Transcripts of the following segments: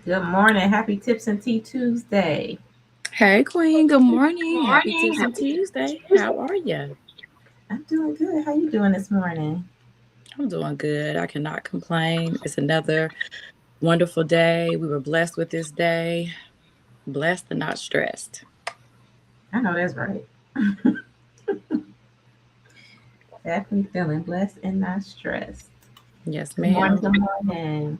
Good morning. Happy Tips and Tea Tuesday. Hey, Queen. Good morning. Happy Tips and Tuesday. How are you? I'm doing good. How you doing this morning? I'm doing good. I cannot complain. It's another wonderful day. We were blessed with this day. Blessed and not stressed. I know that's right. Definitely feeling blessed and not stressed. Yes, Good morning. ma'am. Good morning.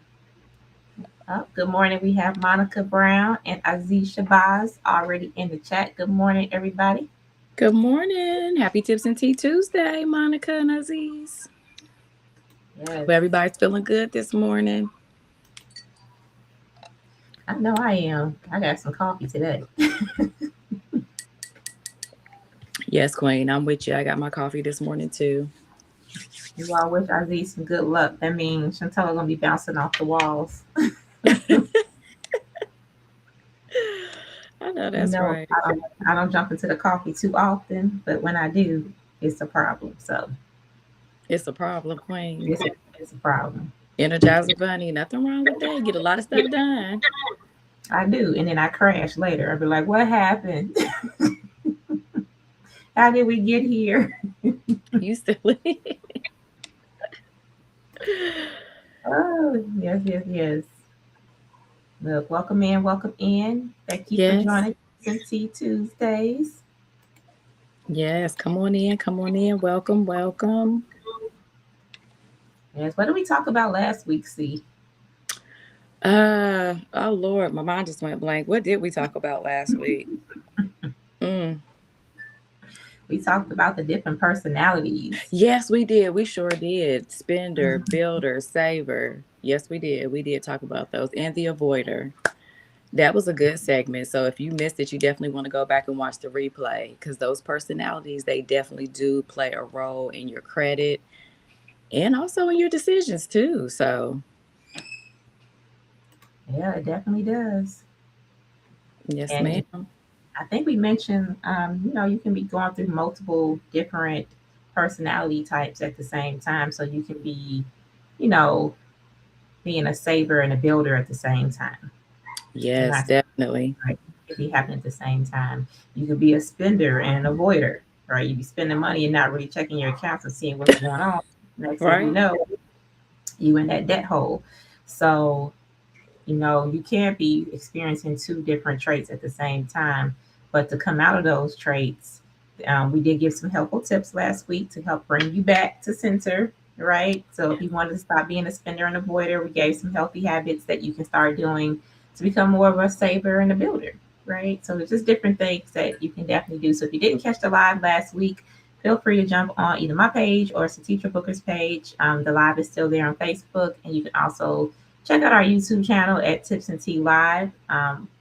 Good morning. We have Monica Brown and Aziz Shabazz already in the chat. Good morning, everybody. Good morning. Happy Tips and Tea Tuesday, Monica and Aziz. Yes. Well, everybody's feeling good this morning. I know I am. I got some coffee today. Yes, Queen. I'm with you. I got my coffee this morning, too. You all wish Aziz some good luck. That means Chantel gonna be bouncing off the walls. I know that's right. I don't jump into the coffee too often, but when I do, it's a problem. So It's a problem, Queen. it's a problem. Energizer Bunny. Nothing wrong with that. Get a lot of stuff done. I do, and then I crash later. I'll be like, "What happened? How did we get here?" You silly. Oh, yes, yes, yes. Look, welcome in, welcome in. Thank you for Yes. joining Tea Tuesdays. Yes, come on in, come on in. Welcome, welcome. Yes, what did we talk about last week, C? Oh Lord, my mind just went blank. What did we talk about last week? We talked about the different personalities. Yes, we did. We sure did. Spender, builder, saver. Yes, we did. We did talk about those. And the avoider. That was a good segment. So if you missed it, you definitely want to go back and watch the replay because those personalities, they definitely do play a role in your credit and also in your decisions too. So Yeah, it definitely does. yes, And ma'am. I think we mentioned, you can be going through multiple different personality types at the same time. So you can be, you know, being a saver and a builder at the same time. Yes, definitely. Right. It be happening at the same time. You could be a spender and an avoider, right? You be spending money and not really checking your accounts and seeing what's going on. Next thing you know, you in that debt hole. So, you can't be experiencing two different traits at the same time. But to come out of those traits, we did give some helpful tips last week to help bring you back to center, right? So if you wanted to stop being a spender and avoider, we gave some healthy habits that you can start doing to become more of a saver and a builder, right? So there's just different things that you can definitely do. So if you didn't catch the live last week, feel free to jump on either my page or Satitra Booker's page. The live is still there on Facebook, and you can also check out our YouTube channel at Tips and Tea Live.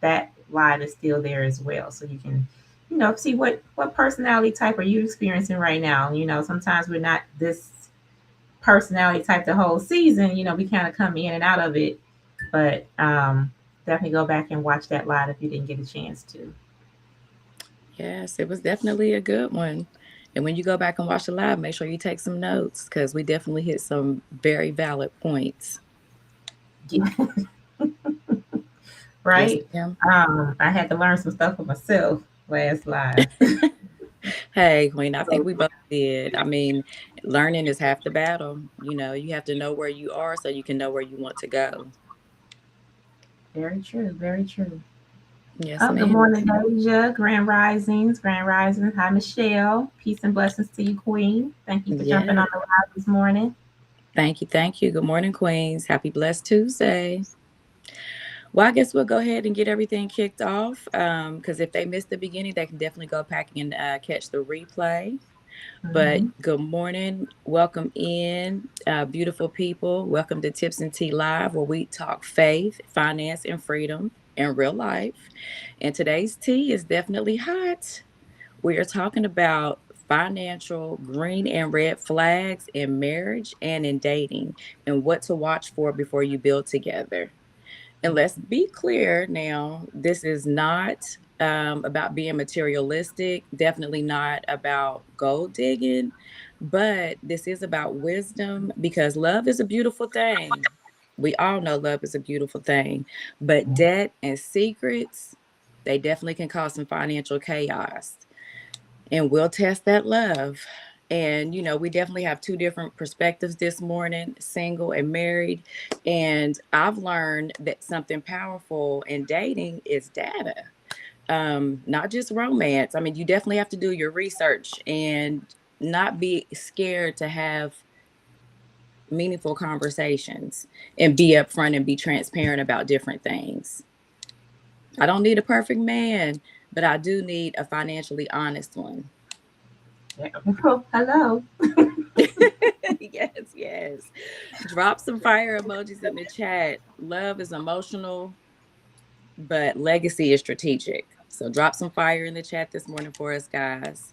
That live is still there as well, so you can, see what personality type are you experiencing right now. Sometimes we're not this personality type the whole season. We kind of come in and out of it, but definitely go back and watch that live if you didn't get a chance to. Yes, it was definitely a good one. And when you go back and watch the live, make sure you take some notes because we definitely hit some very valid points. Right? Yes, I had to learn some stuff for myself last live. Hey, Queen, I think we both did. I mean, learning is half the battle. You have to know where you are so you can know where you want to go. Very true. Very true. Yes, good morning, Deja. Grand Risings. Hi, Michelle. Peace and blessings to you, Queen. Thank you for jumping on the live this morning. Thank you. Good morning, Queens. Happy Blessed Tuesday. Well, I guess we'll go ahead and get everything kicked off because if they missed the beginning, they can definitely go back and catch the replay. Mm-hmm. But good morning. Welcome in, beautiful people. Welcome to Tips and Tea Live, where we talk faith, finance, and freedom in real life. And today's tea is definitely hot. We are talking about financial green and red flags in marriage and in dating and what to watch for before you build together. And let's be clear now, this is not about being materialistic, definitely not about gold digging, but this is about wisdom because love is a beautiful thing. We all know love is a beautiful thing, but debt and secrets, they definitely can cause some financial chaos. And we'll test that love. And, we definitely have two different perspectives this morning, single and married. And I've learned that something powerful in dating is data, not just romance. I mean, you definitely have to do your research and not be scared to have meaningful conversations and be upfront and be transparent about different things. I don't need a perfect man, but I do need a financially honest one. Hello. Yes. Drop some fire emojis in the chat. Love is emotional, but legacy is strategic. So drop some fire in the chat this morning for us, guys.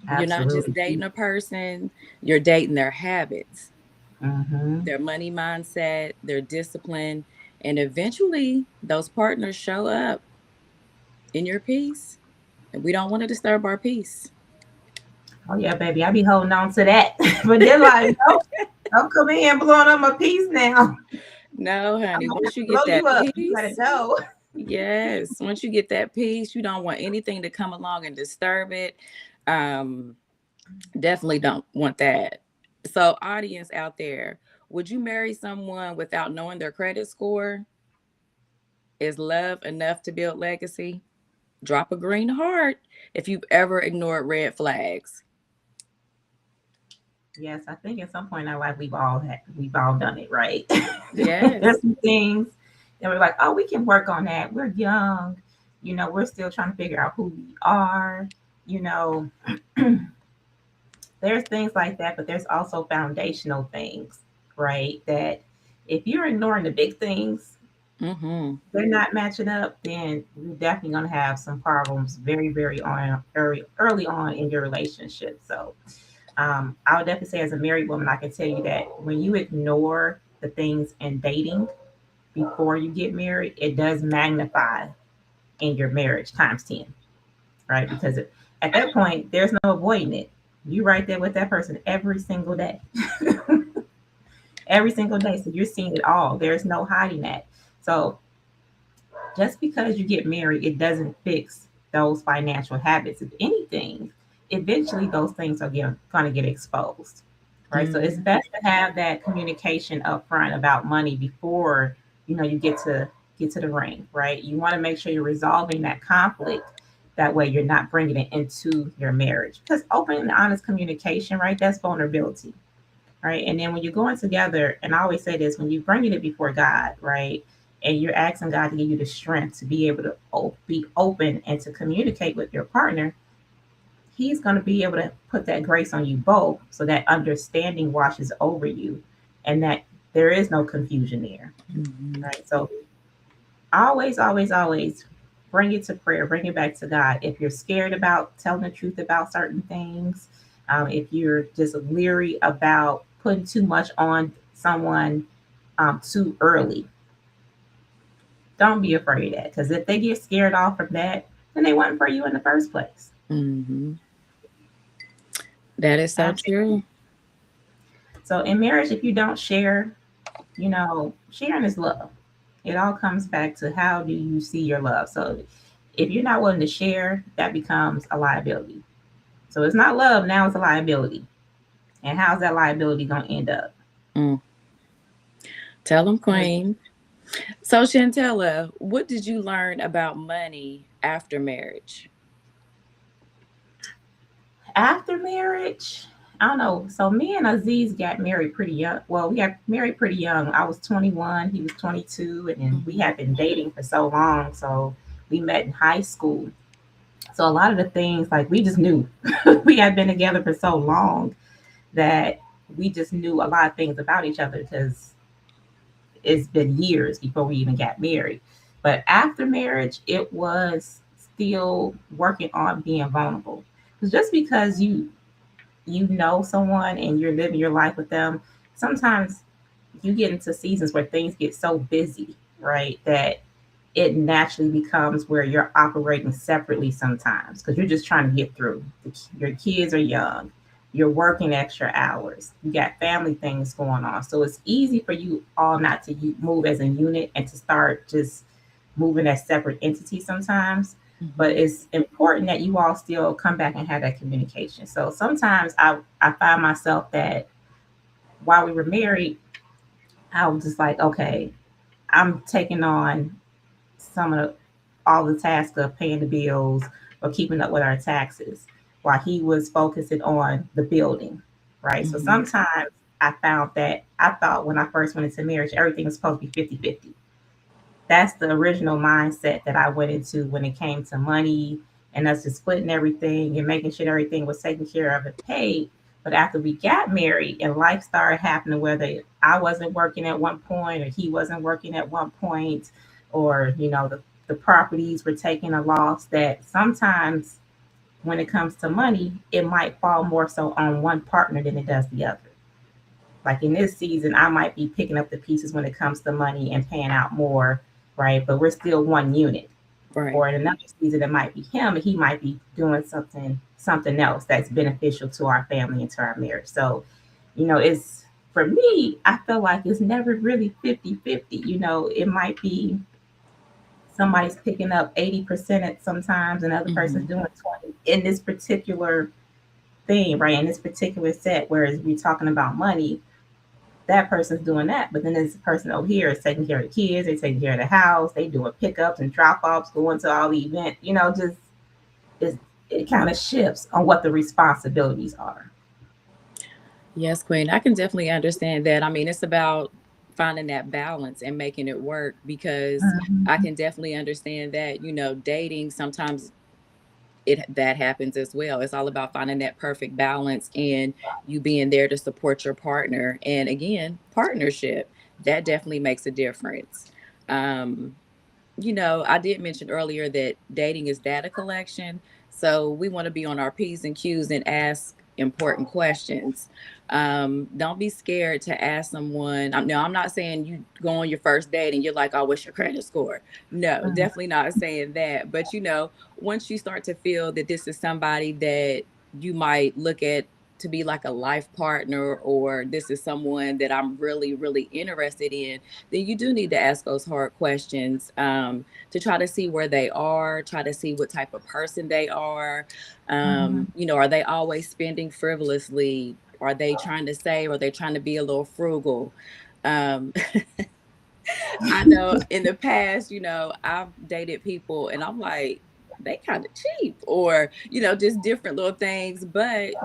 Absolutely. You're not just dating a person, you're dating their habits, their money mindset, their discipline, and eventually those partners show up in your peace. And we don't want to disturb our peace. Oh yeah, baby, I be holding on to that. But they're like, no, don't come in here blowing up my peace now. No, honey. Once you get that peace, you gotta go. Yes. Once you get that peace, you don't want anything to come along and disturb it. Definitely don't want that. So, audience out there, would you marry someone without knowing their credit score? Is love enough to build legacy? Drop a green heart if you've ever ignored red flags. Yes, I think at some point in our life we've all done it, right? Yes. There's some things that we're like, oh, we can work on that. We're young, we're still trying to figure out who we are, There's things like that, but there's also foundational things, right? That if you're ignoring the big things, they're not matching up, then you're definitely going to have some problems very, very early on in your relationship. So I would definitely say as a married woman, I can tell you that when you ignore the things in dating before you get married, it does magnify in your marriage times 10, right? Because at that point, there's no avoiding it. You right there with that person every single day. Every single day. So you're seeing it all. There's no hiding that. So just because you get married, it doesn't fix those financial habits. If anything, eventually those things are going to get exposed, right? So it's best to have that communication up front about money before, you get to get to the ring, right? You want to make sure you're resolving that conflict. That way, you're not bringing it into your marriage. Because open and honest communication, right? That's vulnerability, right? And then when you're going together, and I always say this, when you're bringing it before God, right? And you're asking God to give you the strength to be able to be open and to communicate with your partner, He's going to be able to put that grace on you both so that understanding washes over you and that there is no confusion there, Mhm. right? So always, always, always bring it to prayer, bring it back to God. If you're scared about telling the truth about certain things, if you're just leery about putting too much on someone too early, don't be afraid of that. Because if they get scared off from that, then they weren't for you in the first place. Mhm. That is so Absolutely. true. So in marriage, if you don't share, sharing is love. It all comes back to how do you see your love. So if you're not willing to share, that becomes a liability. So it's not love, now it's a liability. And how's that liability going to end up? Mm. Tell them, It's Queen. So, Shantella, what did you learn about money after marriage? after marriage, I don't know. So me and Aziz got married pretty young. Well, we got married pretty young. I was 21, he was 22, and then we Mhm. had been dating for so long. So we met in high school. So a lot of the things like we just knew we had been together for so long that we just knew a lot of things about each other because it's been years before we even got married. But after marriage, it was still working on being vulnerable. Because just because you know someone and you're living your life with them, sometimes you get into seasons where things get so busy, right? That it naturally becomes where you're operating separately sometimes because you're just trying to get through. Your kids are young, you're working extra hours, you got family things going on. So it's easy for you all not to move as a unit and to start just moving as separate entities sometimes. But Mhm. it's important that you all still come back and have that communication. So sometimes I find myself that while we were married, I was just like, okay, I'm taking on some of all the tasks of paying the bills or keeping up with our taxes while he was focusing on the building, right? So Mhm. sometimes I found that I thought when I first went into marriage, everything was supposed to be 50-50. That's the original mindset that I went into when it came to money and us just splitting everything and making sure everything was taken care of and paid. But after we got married and life started happening, whether I wasn't working at one point or he wasn't working at one point, or the properties were taking a loss, that sometimes when it comes to money, it might fall more so on one partner than it does the other. Like in this season, I might be picking up the pieces when it comes to money and paying out more, right? But we're still one unit. Right. Or in another season, it might be him, and he might be doing something else that's beneficial to our family and to our marriage. So, it's for me, I feel like it's never really 50-50. It might be somebody's picking up 80% at sometimes, another person's Mhm. doing 20 in this particular thing, right? In this particular set, whereas we're talking about money, that person's doing that. But then there's a person over here is taking care of the kids, they taking care of the house, they doing pickups and drop offs, going to all the events, just it's, it kind of shifts on what the responsibilities are. Yes, Queen. I can definitely understand that. I mean, it's about finding that balance and making it work because I Mhm. can definitely understand that, dating sometimes it that happens as well. It's all about finding that perfect balance and you being there to support your partner. And again, partnership, that definitely makes a difference. Um, I did mention earlier that dating is data collection. So we want to be on our P's and Q's and ask important questions. Don't be scared to ask someone. No, I'm not saying you go on your first date and you're like, oh, what's your credit score? No, Mhm. definitely not saying that. But, once you start to feel that this is somebody that you might look at to be like a life partner, or this is someone that I'm really, really interested in, then you do need to ask those hard questions to try to see where they are, try to see what type of person they are. Mhm. Are they always spending frivolously? Are they trying to save? Are they trying to be a little frugal? Um, I know in the past, I've dated people and I'm like, they kind of cheap, or, just different little things. But,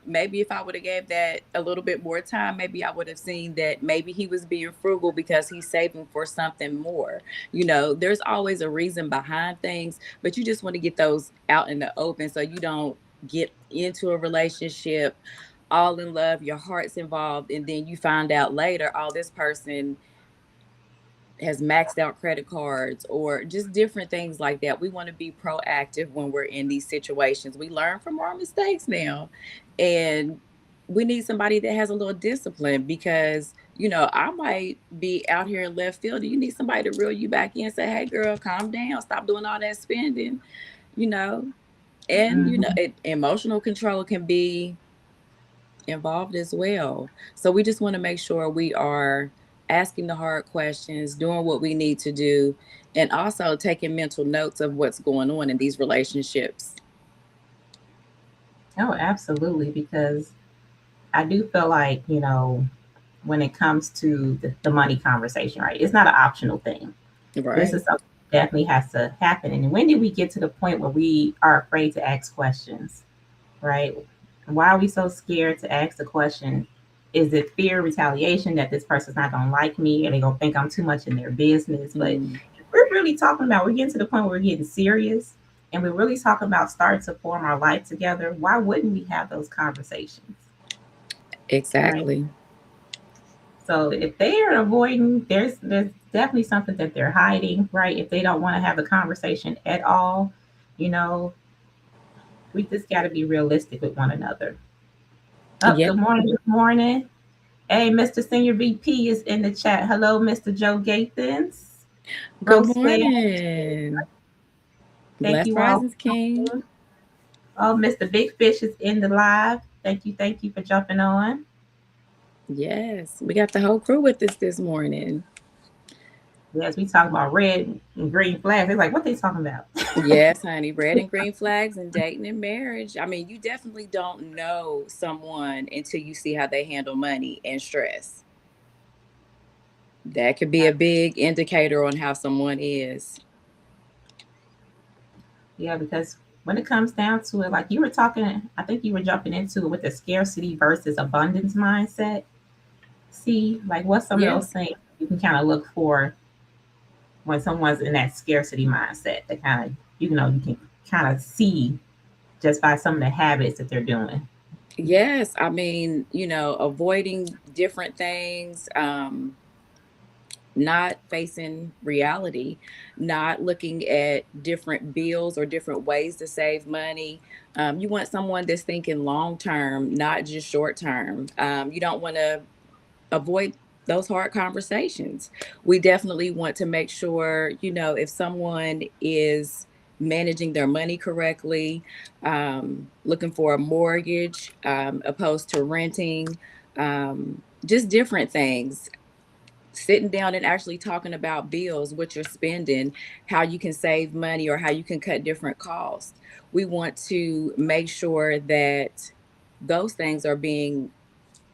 maybe if I would have gave that a little bit more time, maybe I would have seen that maybe he was being frugal because he's saving for something more. There's always a reason behind things, but you just want to get those out in the open so you don't get into a relationship all in love, your heart's involved, and then you find out later, oh, this person has maxed out credit cards or just different things like that. We want to be proactive when we're in these situations. We learn from our mistakes now. And we need somebody that has a little discipline because, I might be out here in left field. You need somebody to reel you back in and say, hey, girl, calm down. Stop doing all that spending, you know. And, emotional control can be involved as well. So we just want to make sure we are asking the hard questions, doing what we need to do, and also taking mental notes of what's going on in these relationships. Oh, absolutely. Because I do feel like, when it comes to the money conversation, right? It's not an optional thing. This Right. is something that definitely has to happen. And when did we get to the point where we are afraid to ask questions, right? Why are we so scared to ask the question? Is it fear, retaliation that this person's not going to like me or they're going to think I'm too much in their business? But Mm, we're really talking about, we're getting to the point where we're getting serious and we're really talking about starting to form our life together. Why wouldn't we have those conversations, right? exactly. So if they are avoiding, there's definitely something that they're hiding, right? If they don't want to have a conversation at all, you know, we just got to be realistic with one another. Up, Yeah. good morning, good morning. Hey, Mr. Senior VP is in the chat. Hello, Mr. Joe Gathens. Good Rose Fair, morning. thank Blessed you all Risings for King. coming. Oh, Mr. Big Fish is in the live. Thank you for jumping on. Yes, we got the whole crew with us this morning. Yes, we talk about red and green flags. They're like, what they talking about? Yes, honey. Red and green flags and dating and marriage. I mean, you definitely don't know someone until you see how they handle money and stress. That could be a big indicator on how someone is. Yeah, because when it comes down to it, like you were talking, I think you were jumping into it with the scarcity versus abundance mindset. See, like what's some of Yeah. those things you can kind of look for when someone's in that scarcity mindset that kind of, you can kind of see just by some of the habits that they're doing. Yes. I mean, avoiding different things, not facing reality, not looking at different bills or different ways to save money. You want someone that's thinking long term, not just short term. You don't want to avoid those hard conversations. We definitely want to make sure, if someone is managing their money correctly, looking for a mortgage, opposed to renting, just different things. Sitting down and actually talking about bills, what you're spending, how you can save money or how you can cut different costs. We want to make sure that those things are being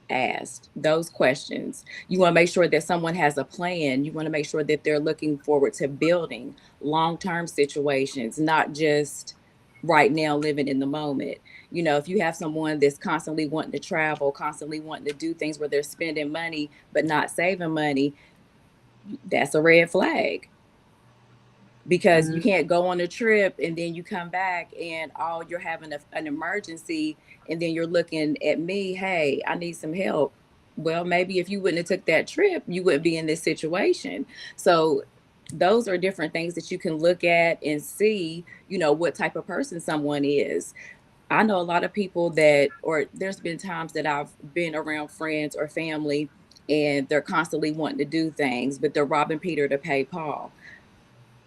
asked, those questions. You want to make sure that someone has a plan. You want to make sure that they're looking forward to building long-term situations, not just right now living in the moment. If you have someone that's constantly wanting to travel, constantly wanting to do things where they're spending money but not saving money, that's a red flag, because you Mm, can't go on a trip and then you come back and you're having an emergency, and then you're looking at me, hey, I need some help. Well, maybe if you wouldn't have took that trip, you wouldn't be in this situation. So those are different things that you can look at and see, what type of person someone is. I know a lot of people that, or there's been times that I've been around friends or family and they're constantly wanting to do things, but they're robbing Peter to pay Paul.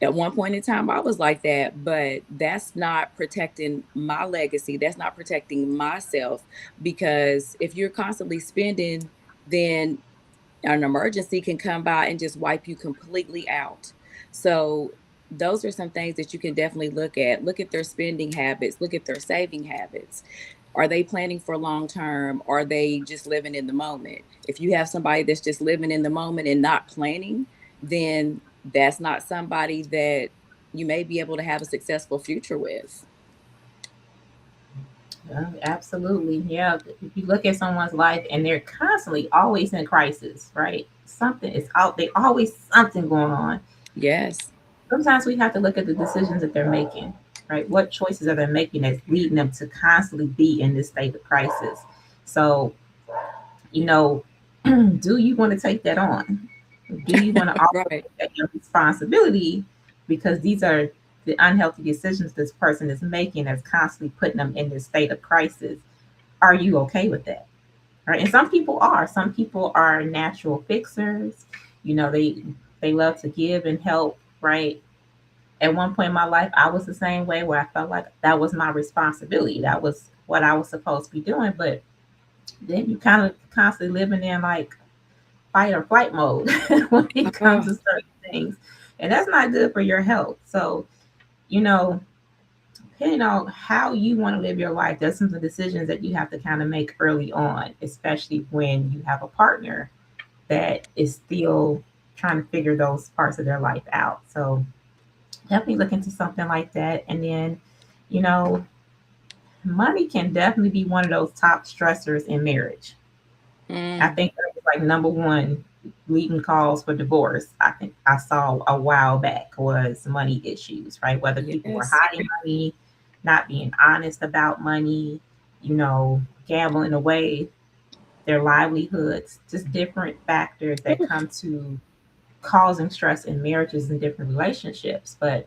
At one point in time, I was like that, but that's not protecting my legacy. That's not protecting myself, because if you're constantly spending, then an emergency can come by and just wipe you completely out. So, those are some things that you can definitely look at. Look at their spending habits, look at their saving habits. Are they planning for long term? Are they just living in the moment? If you have somebody that's just living in the moment and not planning, then that's not somebody that you may be able to have a successful future with. Absolutely. Yeah. If you look at someone's life and they're constantly always in crisis, right? Something is out, they always something going on. Yes. Sometimes we have to look at the decisions that they're making, right? What choices are they making that's leading them to constantly be in this state of crisis? So, you know, do you want to take that on? Do you want to also Right. make that your responsibility? Because these are the unhealthy decisions this person is making that's constantly putting them in this state of crisis. Are you okay with that? Right? And some people are. Some people are natural fixers. You know, they love to give and help, right? At one point in my life, I was the same way where I felt like that was my responsibility. That was what I was supposed to be doing. But then you kind of constantly living in like fight or flight mode when it comes Oh, to certain things. And that's not good for your health. So, you know, depending on how you want to live your life, there's some decisions that you have to kind of make early on, especially when you have a partner that is still trying to figure those parts of their life out. So definitely look into something like that. And then, you know, money can definitely be one of those top stressors in marriage. I mm, think that was like number one leading cause for divorce. I think I saw a while back was money issues, right? Whether people were yes. hiding money, not being honest about money, you know, gambling away their livelihoods, just different factors that come to causing stress in marriages and different relationships. But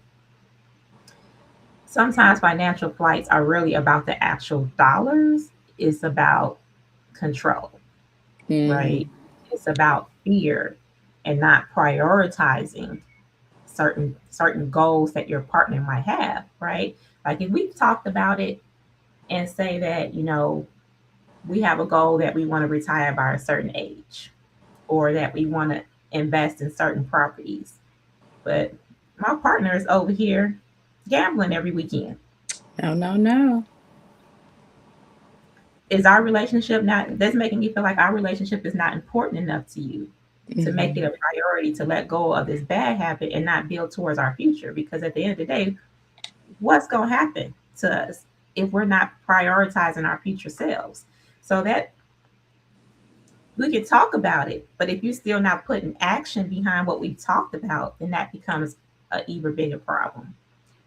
sometimes financial flights are really about the actual dollars. It's about control, right? Mm, It's about fear and not prioritizing certain goals that your partner might have, right? Like if we talked about it and say that, you know, we have a goal that we want to retire by a certain age or that we want to invest in certain properties. But my partner is over here gambling every weekend. no, no, no. Is our relationship not, that's making me feel like our relationship is not important enough to you to make it Hmm. a priority to let go of this bad habit and not build towards our future? Because at the end of the day, what's going to happen to us if we're not prioritizing our future selves? So that we can talk about it, but if you're still not putting action behind what we talked about, then that becomes an even bigger problem,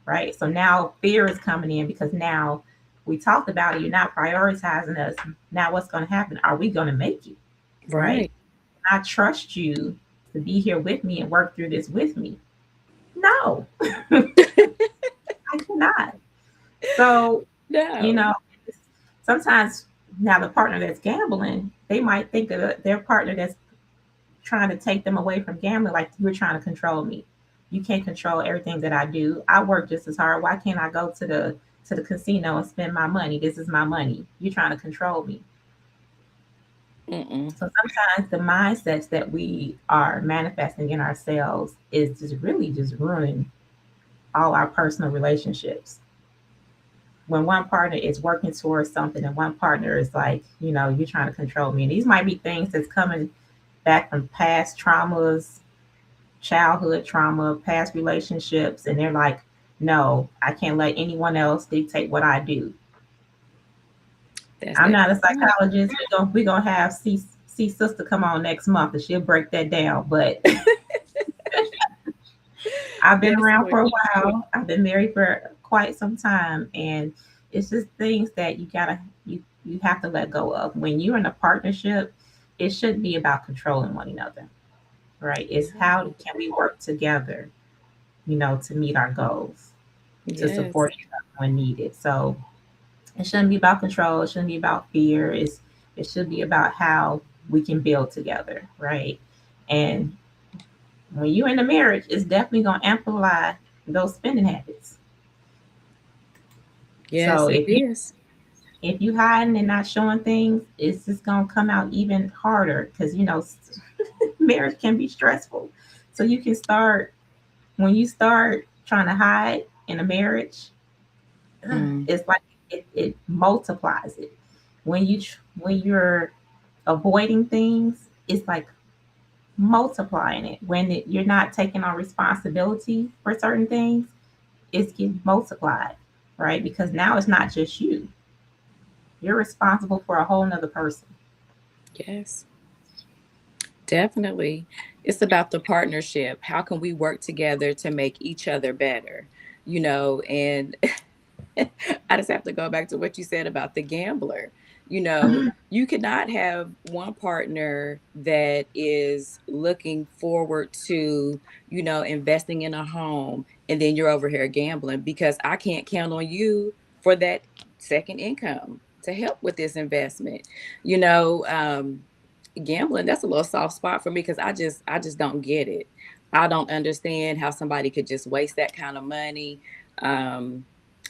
right? So now fear is coming in because now we talked about it. You're not prioritizing us. Now what's going to happen? Are we going to make it? Right? Right. I trust you to be here with me and work through this with me. No, I cannot. So, you No. know, sometimes now the partner that's gambling, they might think of their partner that's trying to take them away from gambling like you're trying to control me. You can't control everything that I do. I work just as hard. Why can't I go to the casino and spend my money? This is my money. You're trying to control me. Mm-mm. So sometimes the mindsets that we are manifesting in ourselves is just really just ruining all our personal relationships. When one partner is working towards something and one partner is like, you know, you're trying to control me. And these might be things that's coming back from past traumas, childhood trauma, past relationships, and they're like, no, I can't let anyone else dictate what I do. That's I'm that. not a psychologist. We're gonna have C sister come on next month and she'll break that down. But I've been Yes, around Lord. for a while. I've been married for quite some time, and it's just things that you have to let go of. When you're in a partnership, it shouldn't be about controlling one another, right? It's how can we work together, you know, to meet our goals, to Yes. support each other when needed. So it shouldn't be about control. It shouldn't be about fear. It should be about how we can build together, right? And when you're in a marriage, it's definitely gonna amplify those spending habits. So Yes, it is. if you hiding and not showing things, it's just gonna come out even harder because you know marriage can be stressful. So you can start when you start trying to hide in a marriage, Mm. it's like it multiplies it. When you're avoiding things, it's like multiplying it. When you're not taking on responsibility for certain things, it's getting multiplied, right? Because now it's not just you. You're responsible for a whole nother person. Yes, definitely. It's about the partnership. How can we work together to make each other better? And I just have to go back to what you said about the gambler. You cannot have one partner that is looking forward to, investing in a home, and then you're over here gambling, because I can't count on you for that second income to help with this investment. You know, Gambling, that's a little soft spot for me, because I just don't get it. I don't understand how somebody could just waste that kind of money. Um,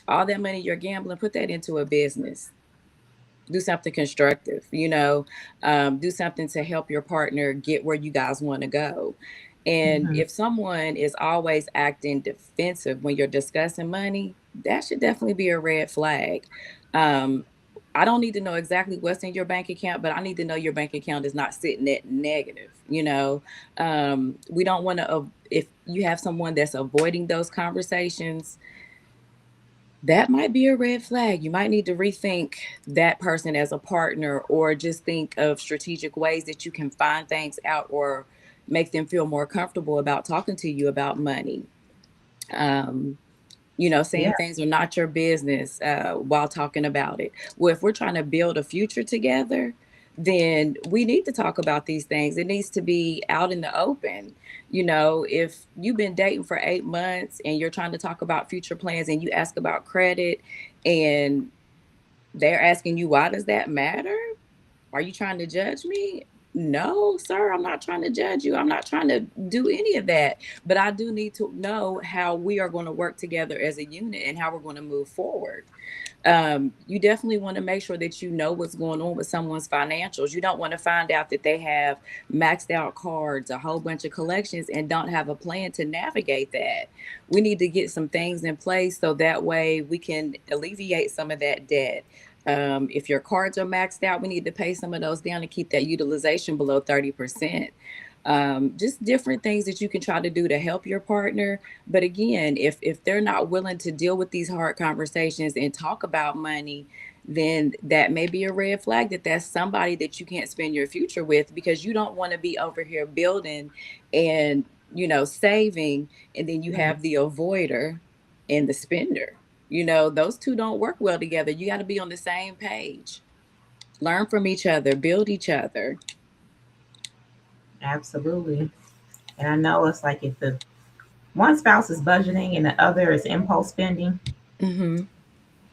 all that money you're gambling, put that into a business. Do something constructive, do something to help your partner get where you guys want to go. And Mhm. if someone is always acting defensive when you're discussing money, that should definitely be a red flag. Um, I don't need to know exactly what's in your bank account, but I need to know your bank account is not sitting at negative. We don't want to, if you have someone that's avoiding those conversations, that might be a red flag. You might need to rethink that person as a partner, or just think of strategic ways that you can find things out, or make them feel more comfortable about talking to you about money. Um, Yeah. saying things are not your business while talking about it. Well, if we're trying to build a future together, then we need to talk about these things. It needs to be out in the open. If you've been dating for 8 months and you're trying to talk about future plans, and you ask about credit, and they're asking you, why does that matter? Are you trying to judge me? No, sir, I'm not trying to judge you. I'm not trying to do any of that. But I do need to know how we are going to work together as a unit, and how we're going to move forward. You definitely want to make sure that you know what's going on with someone's financials. You don't want to find out that they have maxed out cards, a whole bunch of collections, and don't have a plan to navigate that. We need to get some things in place so that way we can alleviate some of that debt. If your cards are maxed out, we need to pay some of those down and keep that utilization below 30%. Just different things that you can try to do to help your partner. But again, if they're not willing to deal with these hard conversations and talk about money, then that may be a red flag, that that's somebody that you can't spend your future with, because you don't want to be over here building and saving, and then you Mhm. have the avoider and the spender. Those two don't work well together. You got to be on the same page. Learn from each other, build each other. Absolutely. And I know it's like if the one spouse is budgeting and the other is impulse spending, Hmm.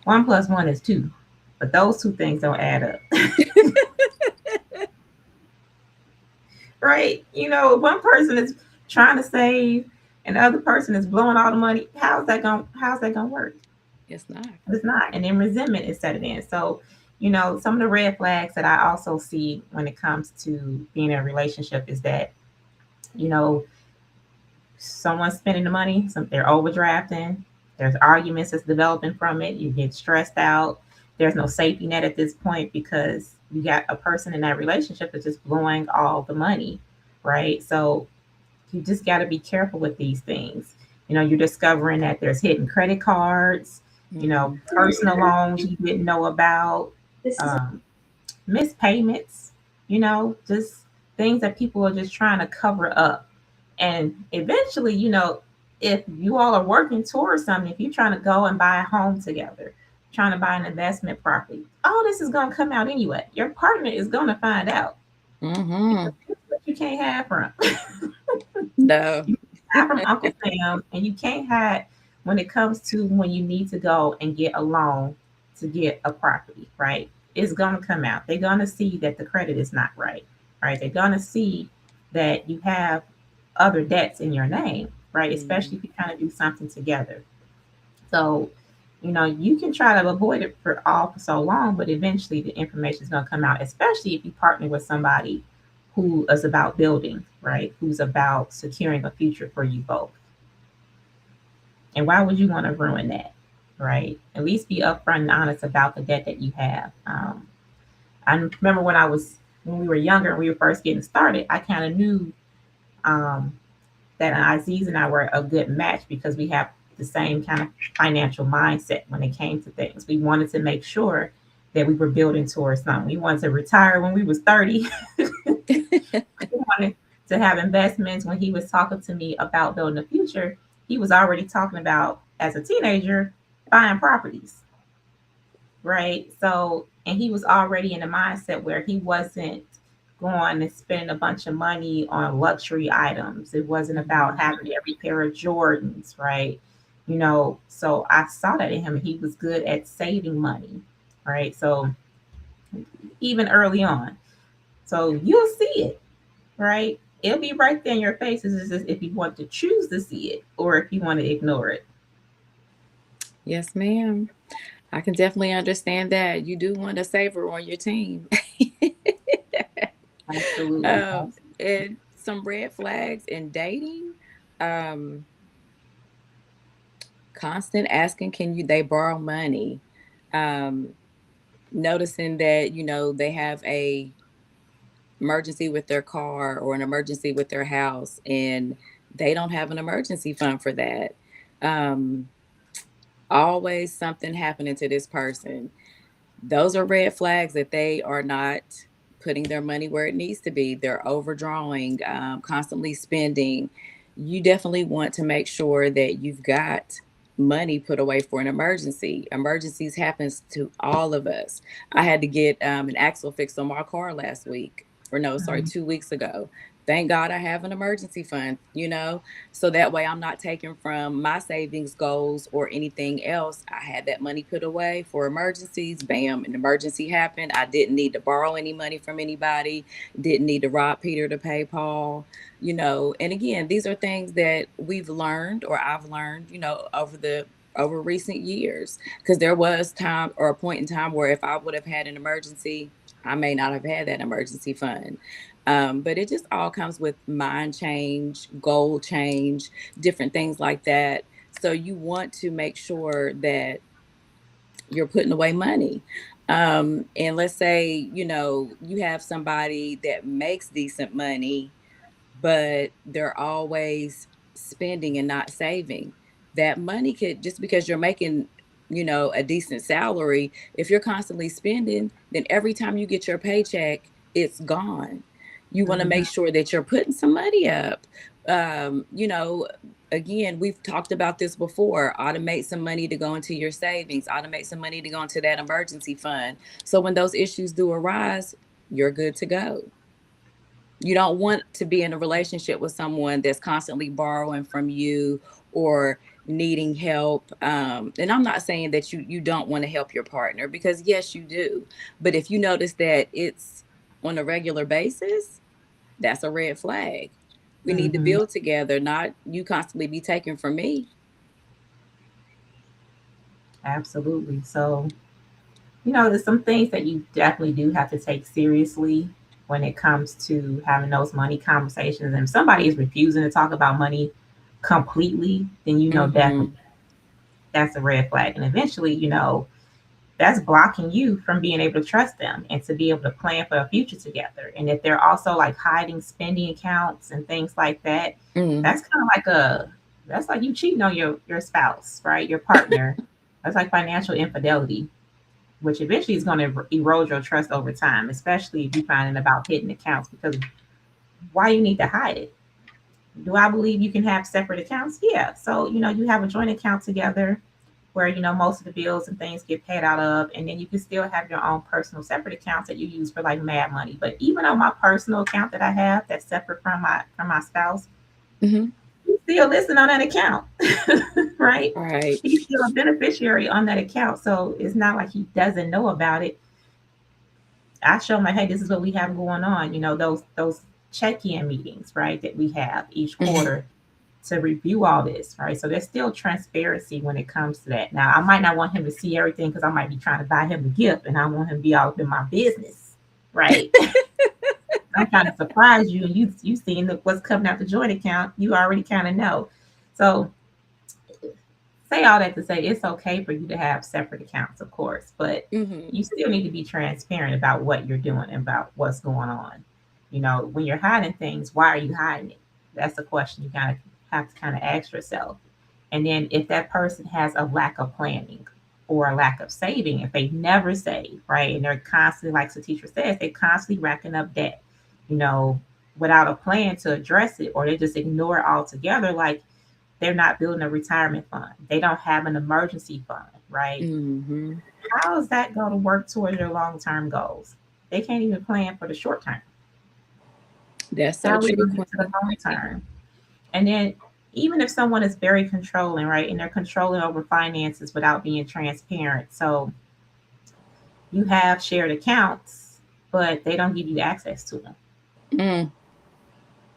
one plus one is two. But those two things don't add up. Right? One person is trying to save and the other person is blowing all the money. How's that gonna work? It's not. It's not. And then resentment is setting in. So, some of the red flags that I also see when it comes to being in a relationship is that, you know, someone's spending the money, they're overdrafting, there's arguments that's developing from it, you get stressed out. There's no safety net at this point because you got a person in that relationship that's just blowing all the money, right? So you just got to be careful with these things. You're discovering that there's hidden credit cards, Hmm. personal loans you didn't know about, um, missed payments, just things that people are just trying to cover up. And eventually, if you all are working towards something, if you're trying to go and buy a home together, trying to buy an investment property, all this is going to come out anyway. Your partner is going to find out because Hmm. this is what you can't have from. No. You can't hide from Uncle Sam, and you can't hide when it comes to when you need to go and get a loan to get a property, right? It's going to come out. They're going to see that the credit is not right, right? They're going to see that you have other debts in your name, right? Hmm. Especially if you kind of do something together. So, you can try to avoid it for so long, but eventually the information is going to come out, especially if you partner with somebody who is about building, right? Who's about securing a future for you both. And why would you want to ruin that, right? At least be upfront and honest about the debt that you have. I remember when we were younger and we were first getting started, I kind of knew that Aziz and I were a good match because we have the same kind of financial mindset when it came to things. We wanted to make sure that we were building towards something. We wanted to retire when we was 30. We wanted to have investments. When he was talking to me about building a future, he was already talking about, as a teenager, buying properties, right? So, and he was already in a mindset where he wasn't going and spending a bunch of money on luxury items. It wasn't about having every pair of Jordans, right? So I saw that in him. He was good at saving money, right? So even early on. So you'll see it, right? It'll be right there in your face. It's just if you want to choose to see it or if you want to ignore it. Yes, ma'am. I can definitely understand that. You do want a saver on your team. Absolutely. And some red flags in dating. Um, Constant asking, can they borrow money? Um, Noticing that, they have a emergency with their car or an emergency with their house and they don't have an emergency fund for that. Um, Always something happening to this person. Those are red flags that they are not putting their money where it needs to be. They're overdrawing, constantly spending. You definitely want to make sure that you've got money put away for an emergency. Emergencies happens to all of us. I had to get an axle fixed on my car last week, or no, sorry, Mhm. 2 weeks ago. Thank God I have an emergency fund, so that way I'm not taking from my savings goals or anything else. I had that money put away for emergencies. Bam, an emergency happened. I didn't need to borrow any money from anybody, didn't need to rob Peter to pay Paul. And again, these are things that we've learned or I've learned, over recent years. Because there was time or a point in time where if I would have had an emergency, I may not have had that emergency fund. But it just all comes with mind change, goal change, different things like that. So you want to make sure that you're putting away money. And let's say, you have somebody that makes decent money, but they're always spending and not saving. That money could, just because you're making, a decent salary, if you're constantly spending, then every time you get your paycheck, it's gone. You want to Mhm. make sure that you're putting some money up. Um, you know, Again, we've talked about this before. Automate some money to go into your savings, automate some money to go into that emergency fund. So when those issues do arise, you're good to go. You don't want to be in a relationship with someone that's constantly borrowing from you or needing help. And I'm not saying that you don't want to help your partner, because yes, you do. But if you notice that it's on a regular basis, that's a red flag. We need to Mhm. build together, not you constantly be taking from me. Absolutely. So, there's some things that you definitely do have to take seriously when it comes to having those money conversations. And if somebody is refusing to talk about money completely, then definitely Hmm. that's a red flag. And eventually, that's blocking you from being able to trust them and to be able to plan for a future together. And if they're also like hiding spending accounts and things like that, Hmm. that's kind of like that's like you cheating on your spouse, right? Your partner. That's like financial infidelity, which eventually is going to erode your trust over time, especially if you finding about hidden accounts. Because why you need to hide it? Do I believe you can have separate accounts? Yeah. So you have a joint account together where most of the bills and things get paid out of, and then you can still have your own personal separate accounts that you use for like mad money. But even on my personal account that I have that's separate from my spouse, Hmm. he's still listed on that account, right? Right. He's still a beneficiary on that account, so it's not like he doesn't know about it. I show him like, hey, this is what we have going on. Those check-in meetings, right, that we have each Hmm. quarter to review all this, right? So there's still transparency when it comes to that. Now, I might not want him to see everything because I might be trying to buy him a gift and I want him to be all up in my business, right? I'm trying to surprise you, and you seeing what's coming out the joint account, you already kind of know. So say all that to say it's okay for you to have separate accounts, of course, but Hmm. you still need to be transparent about what you're doing and about what's going on. When you're hiding things, why are you hiding it? That's a question you kind of have to kind of ask yourself. And then if that person has a lack of planning or a lack of saving, if they never save, right, and they're constantly, like the teacher says, they're constantly racking up debt, you know, without a plan to address it, or they just ignore it altogether, like they're not building a retirement fund. They don't have an emergency fund, right? Mm-hmm. How is that going to work towards your long term goals? They can't even plan for the short term. That's How so are we true, going to get to the Queen. long term? And then, even if someone is very controlling, right, and they're controlling over finances without being transparent. So you have shared accounts, but they don't give you access to them. Mm,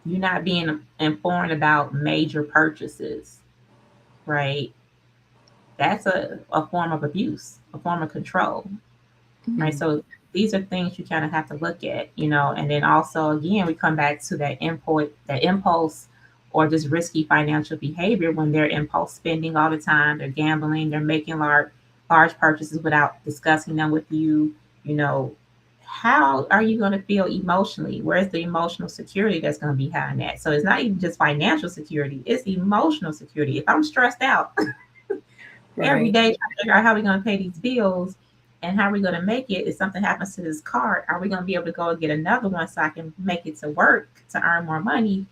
You're not being informed about major purchases, right? That's a form of abuse, a form of control, right? mm. So these are things you kind of have to look at, you know, and then also again we come back to that impulse or just risky financial behavior when they're impulse spending all the time, they're gambling, they're making large purchases without discussing them with you, you know, how are you going to feel emotionally? Where's the emotional security that's going to be behind that? So it's not even just financial security, it's emotional security. If I'm stressed out every Right. day trying to figure out how we're going to pay these bills and how we're going to make it. If something happens to this card, are we going to be able to go and get another one so I can make it to work to earn more money?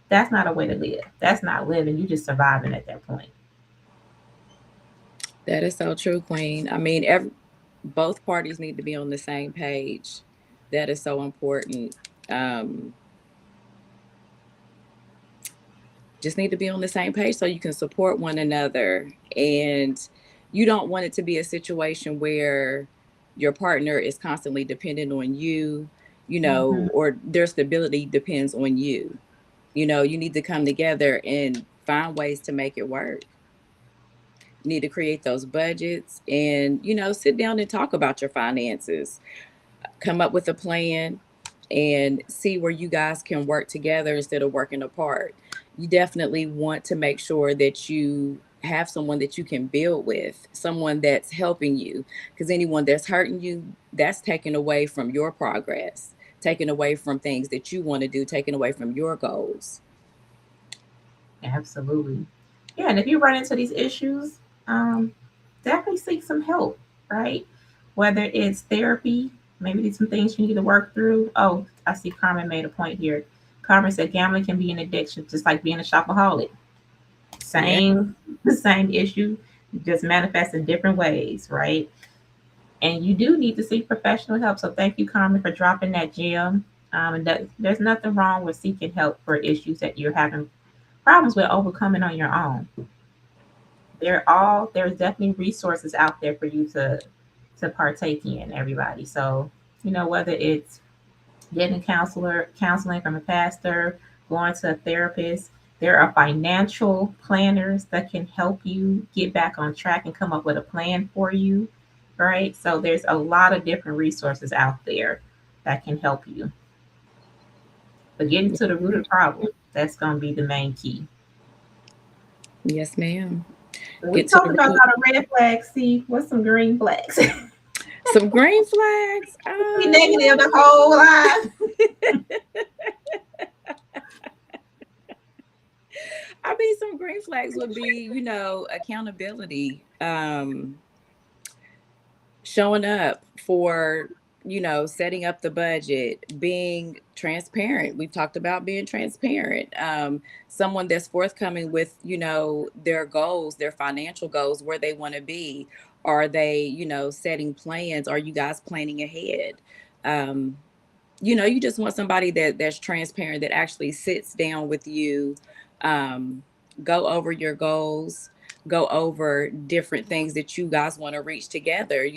That's not a way to live. That's not living. You're just surviving at that point. That is so true, Queen. I mean, both parties need to be on the same page. That is so important. Um, just need to be on the same page so you can support one another. And you don't want it to be a situation where your partner is constantly dependent on you, Mm-hmm. or their stability depends on you. You need to come together and find ways to make it work. You need to create those budgets and, sit down and talk about your finances, come up with a plan and see where you guys can work together instead of working apart. You definitely want to make sure that you have someone that you can build with, someone that's helping you, because anyone that's hurting you, that's taken away from your progress, taken away from things that you want to do, taken away from your goals. Absolutely. Yeah. And if you run into these issues, um, definitely seek some help, right? Whether it's therapy, maybe there's some things you need to work through. Oh, I see Carmen made a point here. Carmen said gambling can be an addiction, just like being a shopaholic. Yeah. Same, the same issue, just manifests in different ways, right? And you do need to seek professional help. So thank you, Carmen, for dropping that gem. And there's nothing wrong with seeking help for issues that you're having problems with overcoming on your own. There's definitely resources out there for you to partake in, everybody. So, whether it's getting counseling from a pastor, going to a therapist. There are financial planners that can help you get back on track and come up with a plan for you, right? So there's a lot of different resources out there that can help you. But getting to the root of the problem, that's going to be the main key. Yes, ma'am. We Get to talked the about a root. lot of red flags. See, what's some green flags? Some green flags. Be negative the whole line. I mean, some green flags would be, accountability, showing up for, setting up the budget, being transparent. We've talked about being transparent. Someone that's forthcoming with, their goals, their financial goals, where they want to be. Are they, setting plans? Are you guys planning ahead? Um, you just want somebody that's transparent, that actually sits down with you, um, go over your goals, go over different things that you guys want to reach together,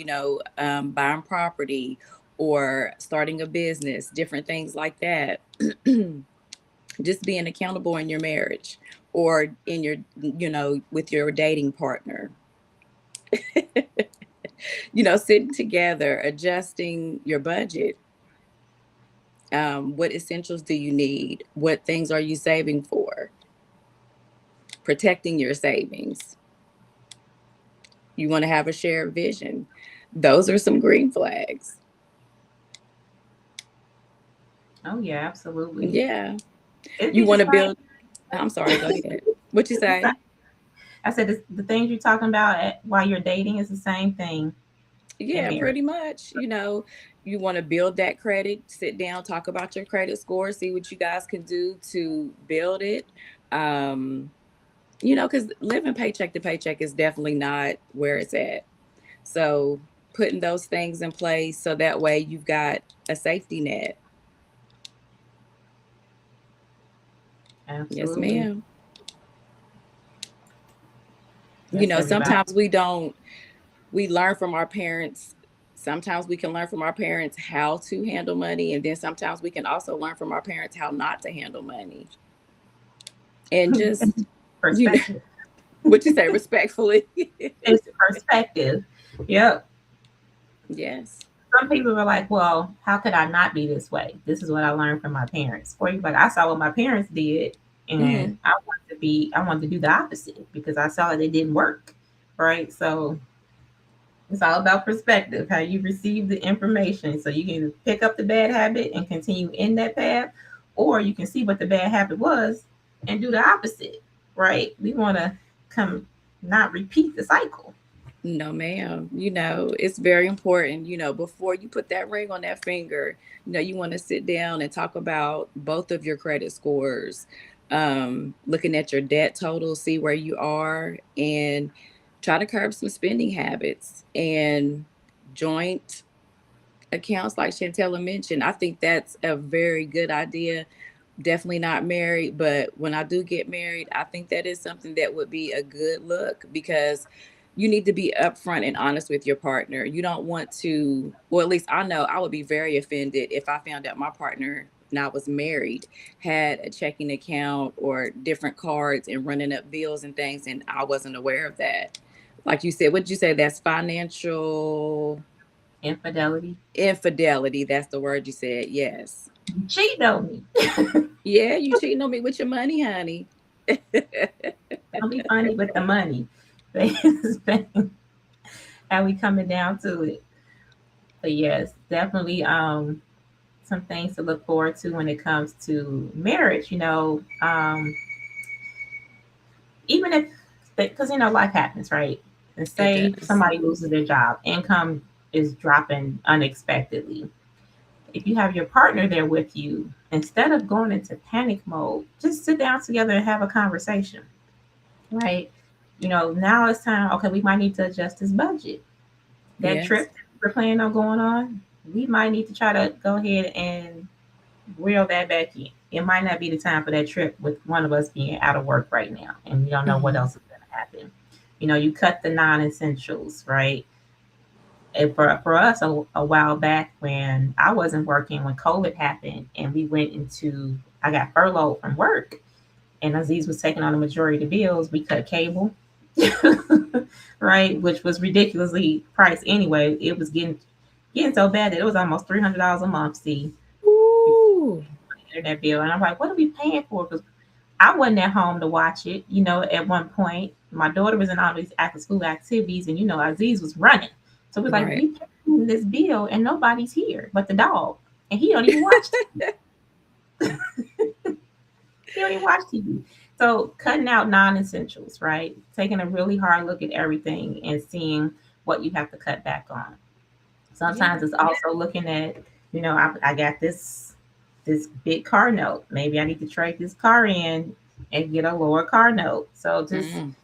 buying property or starting a business, different things like that. Just being accountable in your marriage or in your, with your dating partner. Sitting together, adjusting your budget. What essentials do you need? What things are you saving for? Protecting your savings. You want to have a shared vision. Those are some green flags. Oh yeah, absolutely. Yeah. It'd You be want just to like build. I'm sorry, go ahead. What you say? I said the things you're talking about while you're dating is the same thing in Yeah, marriage. pretty much. You want to build that credit, sit down, talk about your credit score, see what you guys can do to build it. Um, because living paycheck to paycheck is definitely not where it's at. So putting those things in place so that way you've got a safety net. Yes, Absolutely. ma'am. That's everybody. Sometimes we learn from our parents. Sometimes we can learn from our parents how to handle money, and then sometimes we can also learn from our parents how not to handle money. And just, you know, Perspective. what you say respectfully. It's perspective. Yep. Yes. Some people are like, well, how could I not be this way? This is what I learned from my parents. Or you like, I saw what my parents did Hmm. and I wanted to do the opposite because I saw that it didn't work. Right. So it's all about perspective, how you receive the information. So you can pick up the bad habit and continue in that path, or you can see what the bad habit was and do the opposite. Right. We want to come not repeat the cycle. No, ma'am. It's very important, before you put that ring on that finger, you want to sit down and talk about both of your credit scores, looking at your debt total, see where you are, and try to curb some spending habits and joint accounts, like Chantella mentioned. I think that's a very good idea. Definitely not married, but when I do get married, I think that is something that would be a good look because you need to be upfront and honest with your partner. You don't want to, or at least I know I would be very offended if I found out my partner, and I was married, had a checking account or different cards and running up bills and things, and I wasn't aware of that. Like you said, what did you say? That's financial Infidelity. infidelity. That's the word you said. Yes. You cheating on me. Yeah, you cheating on me with your money, honey. Don't be funny with the money. How we coming down to it. But yes, definitely some things to look forward to when it comes to marriage, even if because life happens, right? And It say does. somebody loses their job, income is dropping unexpectedly. If you have your partner there with you, instead of going into panic mode, just sit down together and have a conversation, right? Now it's time, okay, we might need to adjust this budget. That Yes. trip that we're planning on going on, we might need to try to go ahead and reel that back in. It might not be the time for that trip with one of us being out of work right now and we don't know what Hmm. else is going to happen. You cut the non essentials, right? And for us, a while back when I wasn't working, when COVID happened and I got furloughed from work and Aziz was taking on the majority of the bills, we cut cable, right? Which was ridiculously priced anyway. It was getting so bad that it was almost $300 a month. See, Ooh. internet bill, and I'm like, what are we paying for? Because I wasn't at home to watch it. At one point, my daughter was in all these after school activities, and Aziz was running. So we're like, Right. we paying this bill, and nobody's here but the dog, and he don't even watch. He don't even watch TV. So cutting out non-essentials, right? Taking a really hard look at everything and seeing what you have to cut back on. Yeah. Sometimes it's also looking at, I got this big car note. Maybe I need to trade this car in and get a lower car note. So just Mm.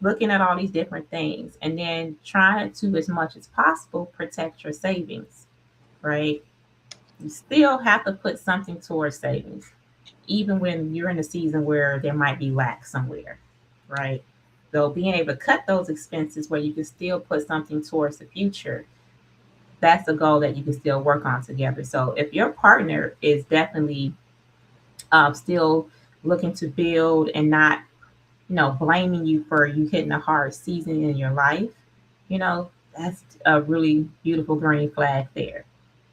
looking at all these different things and then trying to, as much as possible, protect your savings, right? You still have to put something towards savings, even when you're in a season where there might be lack somewhere, right? So being able to cut those expenses where you can still put something towards the future, that's a goal that you can still work on together. So if your partner is definitely still looking to build and not, blaming you for you hitting a hard season in your life, that's a really beautiful green flag there Yeah.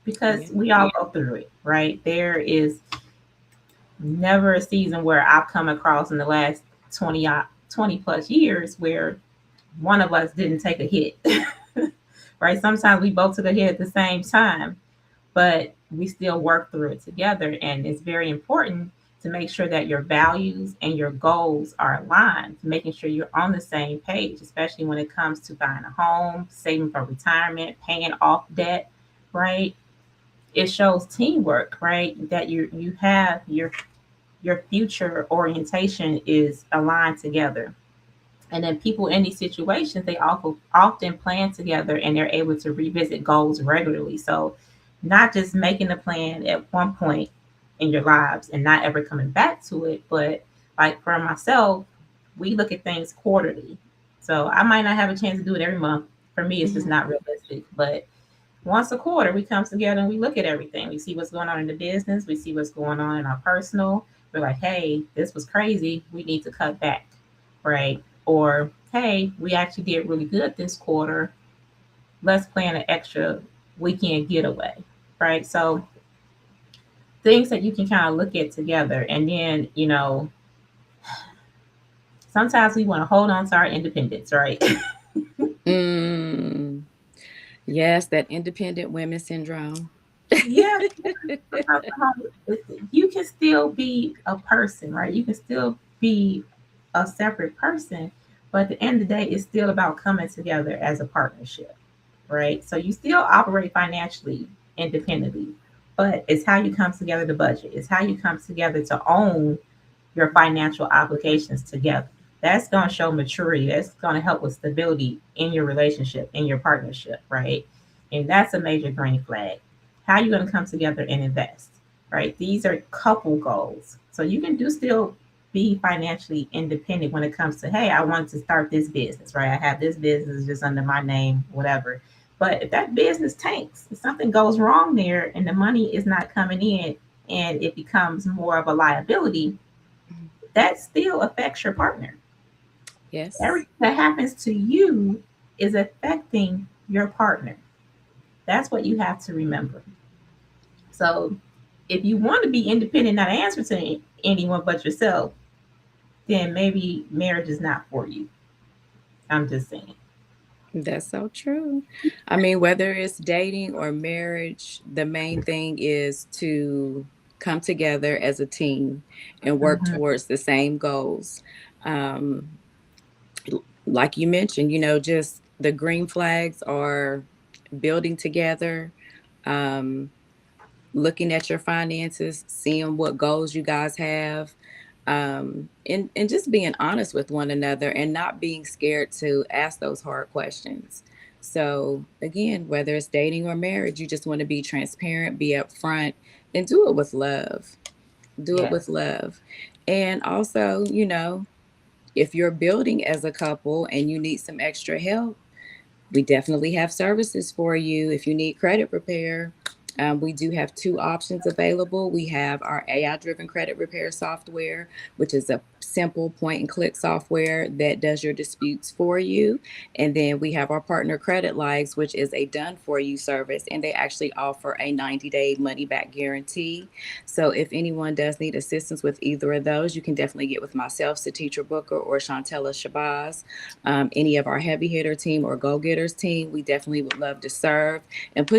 because we all go through it, right? There is never a season where I've come across in the last 20 plus years where one of us didn't take a hit, right? Sometimes we both took a hit at the same time, but we still work through it together. And it's very important to make sure that your values and your goals are aligned, making sure you're on the same page, especially when it comes to buying a home, saving for retirement, paying off debt, right? It shows teamwork, right? That you have your future orientation is aligned together. And then people in these situations, they often plan together and they're able to revisit goals regularly. So, not just making a plan at one point in your lives and not ever coming back to it, but like for myself, we look at things quarterly. So, I might not have a chance to do it every month. For me, it's just Mhm. not realistic. But once a quarter, we come together and we look at everything. We see what's going on in the business, we see what's going on in our personal. We're like, hey, this was crazy. We need to cut back, right? Or, hey, we actually did really good this quarter. Let's plan an extra weekend getaway, right? So, things that you can kind of look at together. And then, sometimes we want to hold on to our independence, right? Mm. Yes, that independent women syndrome. Yeah, you can still be a person, right? You can still be a separate person, but at the end of the day, it's still about coming together as a partnership, right? So you still operate financially independently, but it's how you come together to budget. It's how you come together to own your financial obligations together. That's going to show maturity. That's going to help with stability in your relationship, in your partnership, right? And that's a major green flag. How are you going to come together and invest, right? These are couple goals. So you can do still be financially independent when it comes to, hey, I want to start this business, right? I have this business just under my name, whatever. But if that business tanks, if something goes wrong there and the money is not coming in and it becomes more of a liability, that still affects your partner. Yes. Everything that happens to you is affecting your partner. That's what you have to remember. So, if you want to be independent, not answer to anyone but yourself, then maybe marriage is not for you. I'm just saying. That's so true. I mean, whether it's dating or marriage, the main thing is to come together as a team and work Mhm. towards the same goals. Um, like you mentioned, just the green flags are building together, um, looking at your finances, seeing what goals you guys have, and just being honest with one another and not being scared to ask those hard questions. So again, whether it's dating or marriage, you just want to be transparent, be upfront, and do it with love. Do it with Yes. love. And also, if you're building as a couple and you need some extra help, we definitely have services for you. If you need credit repair, we do have two options available. We have our AI driven credit repair software, which is a simple point and click software that does your disputes for you. And then we have our partner credit lives, which is a done for you service. And they actually offer a 90-day money back guarantee. So if anyone does need assistance with either of those, you can definitely get with myself, Satitra Booker, or Shantella Shabazz. Any of our heavy hitter team or go getters team, we definitely would love to serve and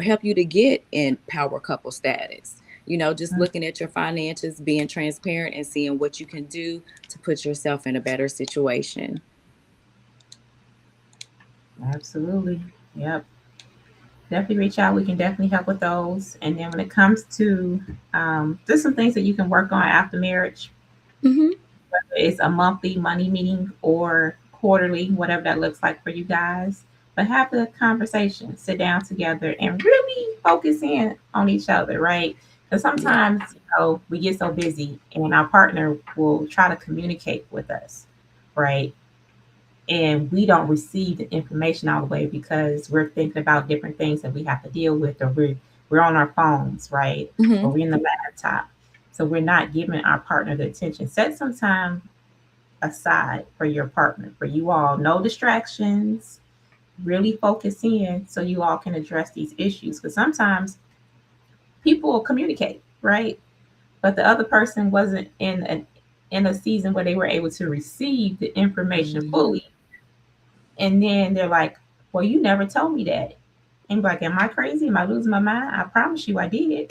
help you to get in power couple status. Just Mhm. looking at your finances, being transparent, and seeing what you can do to put yourself in a better situation. Absolutely. Yep. Definitely reach out. We can definitely help with those. And then when it comes to just some things that you can work on after marriage, Mm-hmm. it's a monthly money meeting or quarterly, whatever that looks like for you guys. But have the conversation, sit down together, and really focus in on each other, right? Because Yeah. sometimes, we get so busy and our partner will try to communicate with us, right? And we don't receive the information all the way because we're thinking about different things that we have to deal with, or we're on our phones, right? Or Mm-hmm. we're in the laptop. So we're not giving our partner the attention. Set some time aside for your partner, for you all. No distractions. Really focus in so you all can address these issues. Because sometimes people will communicate, right? But the other person wasn't in a season where they were able to receive the information Mm-hmm. fully. And then they're like, well, you never told me that. And like, am I crazy? Am I losing my mind? I promise you I did.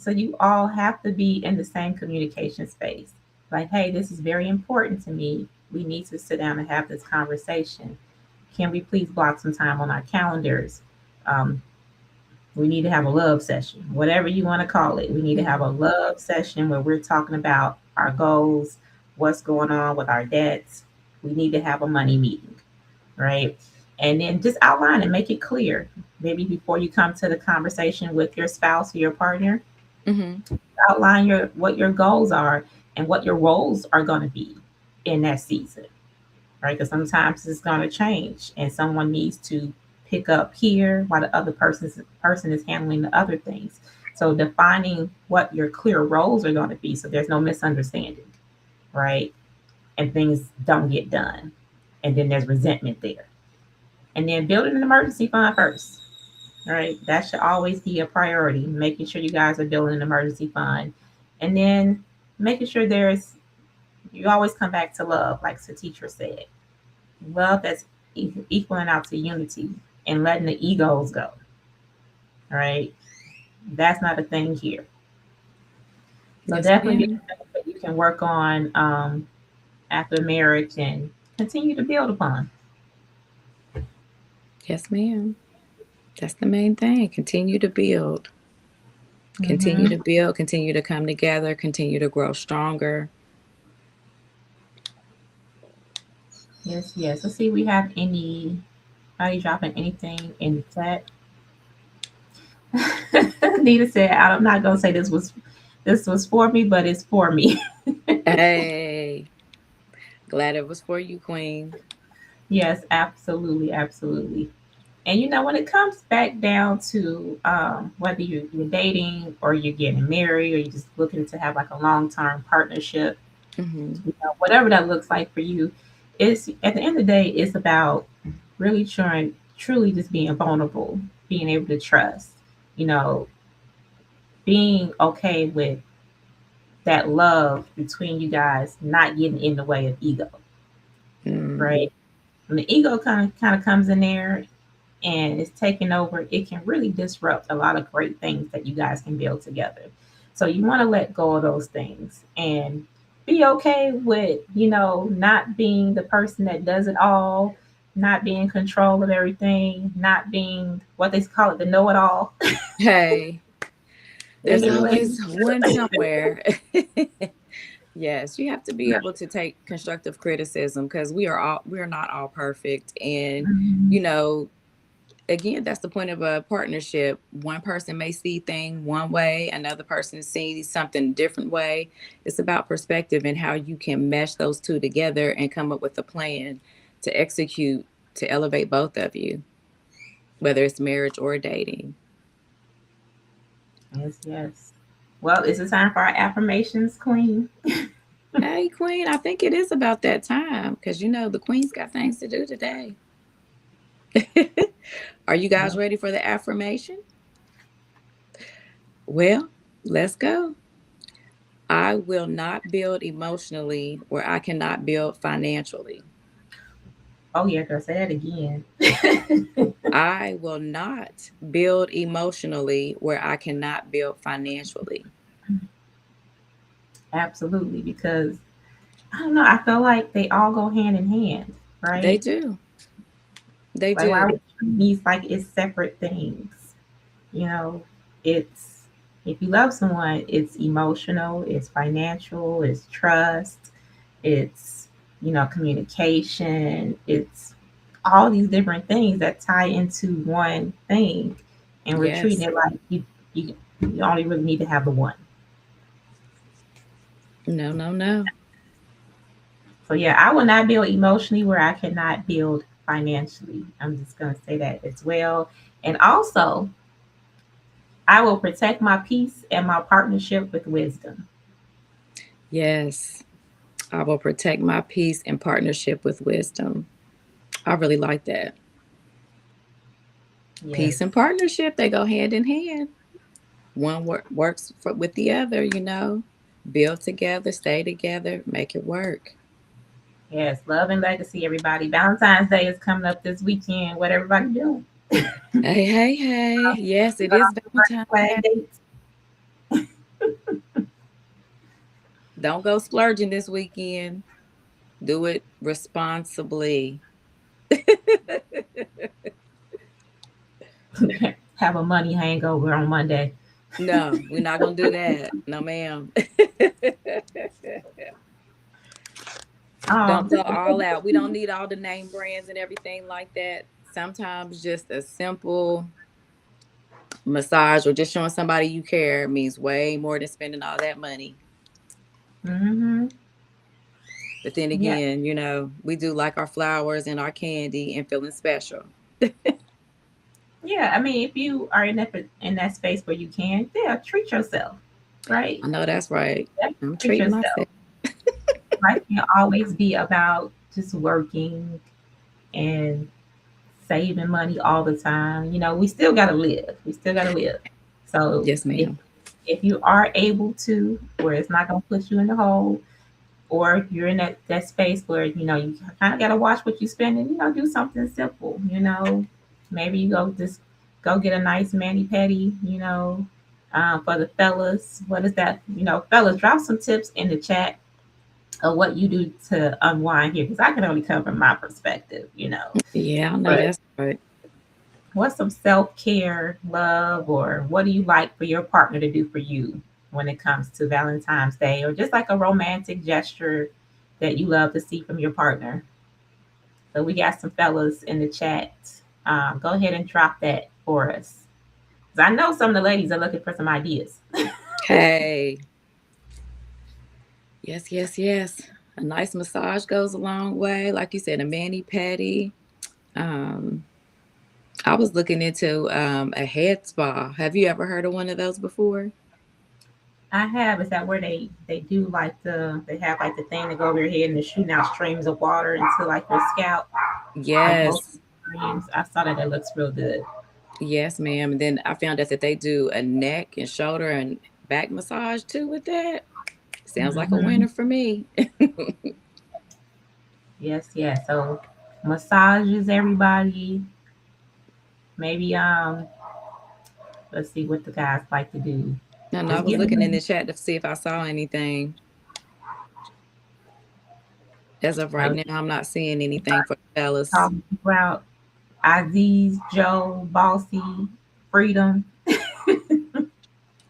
So you all have to be in the same communication space. Like, hey, this is very important to me. We need to sit down and have this conversation. Can we please block some time on our calendars? Um, we need to have a love session, whatever you want to call it. We need to have a love session where we're talking about our goals, what's going on with our debts. We need to have a money meeting, right? And then just outline and make it clear. Maybe before you come to the conversation with your spouse or your partner, Mm-hmm. outline your what your goals are and what your roles are going to be in that season, right? Because sometimes it's going to change, and someone needs to pick up here while the other person is handling the other things. So defining what your clear roles are going to be, so there's no misunderstanding, right? And things don't get done, and then there's resentment there. And then building an emergency fund first, right? That should always be a priority. Making sure you guys are building an emergency fund, and then making sure there's you always come back to love, like the teacher said, love that's equaling out to unity and letting the egos go. Right? That's not a thing here. So Yes, definitely ma'am. you can work on after marriage and continue to build upon. Yes, ma'am. That's the main thing. Continue to build. Continue Hmm. to build. Continue to come together. Continue to grow stronger. Yes, yes. Let's see if we have anybody dropping anything in the chat. Nita said, I'm not gonna say this was for me, but it's for me. Hey, glad it was for you, Queen. Yes, absolutely, absolutely. And when it comes back down to whether you're dating or you're getting married or you're just looking to have like a long term partnership, Mm-hmm. whatever that looks like for you, it's at the end of the day, it's about really trying, truly just being vulnerable, being able to trust, you know, being okay with that love between you guys not getting in the way of ego, Mm. right? When the ego kind of comes in there and it's taking over, it can really disrupt a lot of great things that you guys can build together. So you want to let go of those things and be okay with, not being the person that does it all, not being in control of everything, not being what they call it, the know it all Hey, in there's your always relationship. one somewhere. Yes, you have to be able to take constructive criticism because we're not all perfect. And, Mhm. you know, again, that's the point of a partnership. One person may see things one way, another person sees something different way. It's about perspective and how you can mesh those two together and come up with a plan to execute to elevate both of you, whether it's marriage or dating. Yes, yes. Well, is it time for our affirmations, Queen? Hey, Queen, I think it is about that time because the Queen's got things to do today. Are you guys Well, ready for the affirmation? Well, let's go. I will not build emotionally where I cannot build financially. oh yeah, girl, say that again. I will not build emotionally where I cannot build financially. Absolutely, because I don't know. I feel like they all go hand in hand, They right? do. They Like why do. would you treat these like it's separate things? You know, it's if you love someone, it's emotional, it's financial, it's trust, it's communication, it's all these different things that tie into one thing, and we're treating Yes. it like you only really need to have the one. No, no, no. So yeah, I will not build emotionally where I cannot build financially. I'm just gonna say that as well. And also, I will protect my peace and my partnership with wisdom. Yes. I will protect my peace in partnership with wisdom. I really like that. Peace and Yes. partnership, they go hand in hand. One works with the other. Build together, stay together, make it work. Yes. Love and legacy, everybody. Valentine's Day is coming up this weekend. What everybody doing? Hey, hey, hey. Yes, You it got is all the red Valentine's flag Day. dates? Don't go splurging this weekend. Do it responsibly. Have a money hangover on Monday. No, we're not gonna do that. No, ma'am. Don't go Just all out. We don't need all the name brands and everything like that. Sometimes just a simple massage or just showing somebody you care means way more than spending all that money. mm-hmm. But then Yeah, again, we do like our flowers and our candy and feeling special. yeah. I mean, if you are in that space where you can, yeah, treat yourself, right? I know that's right. Yeah, I'm treat treating myself. yourself. Life can't always be about just working and saving money all the time. We still gotta live. We still gotta live. So Yes, ma'am. if you are able to, where it's not gonna push you in the hole, or if you're in that space where you kind of gotta watch what you spend, and do something simple. Maybe you just go get a nice mani pedi. For the fellas, what is that? Fellas, drop some tips in the chat of what you do to unwind here, because I can only come from my perspective. Yeah, I know But that's right. what's some self-care, love, or what do you like for your partner to do for you when it comes to Valentine's Day, or just like a romantic gesture that you love to see from your partner? So we got some fellas in the chat. Go ahead and drop that for us, because I know some of the ladies are looking for some ideas. Hey. Yes, yes, yes. A nice massage goes a long way. Like you said, a mani pedi. Um, I was looking into a head spa. Have you ever heard of one of those before? I have. Is that where they do like they have like the thing to go over your head and they're shooting out streams of water into like your scalp, like most Yes. streams. I saw that. It looks real good. Yes, ma'am. And then I found out that they do a neck and shoulder and back massage too with that. Sounds like a Hmm. winner for me. Yes, yes. So massages, everybody. Maybe let's see what the guys like to do. And I Just was give looking in me the chat to see if I saw anything. As of right uh, now, I'm not seeing anything for the fellas. talking about Aziz, Joe, Bossy, Freedom.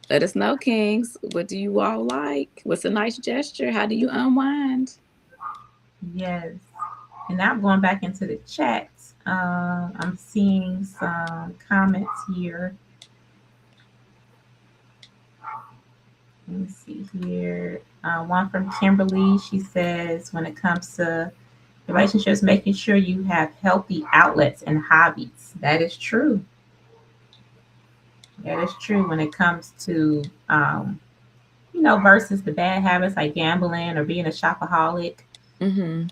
Let us know, Kings. What do you all like? What's a nice gesture? How do you unwind? Yes. And now I'm going back into the chat. I'm seeing some comments here. Let me see here. One from Kimberly. She says, when it comes to relationships, making sure you have healthy outlets and hobbies. That is true. That is true when it comes to, versus the bad habits like gambling or being a shopaholic. Mm-hmm.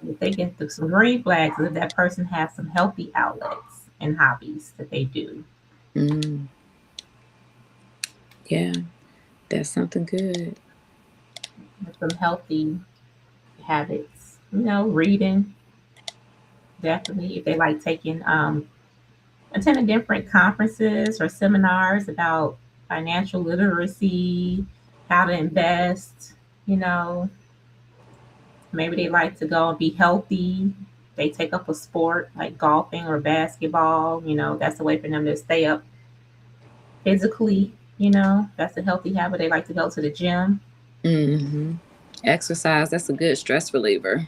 If they get some green flags, if that person has some healthy outlets and hobbies that they do. Mm. Yeah, that's something good. Some healthy habits, reading, definitely. If they like attending different conferences or seminars about financial literacy, how to invest, you know, maybe they like to go and be healthy. They take up a sport like golfing or basketball, that's a way for them to stay up physically, that's a healthy habit. They like to go to the gym. Mm-hmm. Exercise, that's a good stress reliever.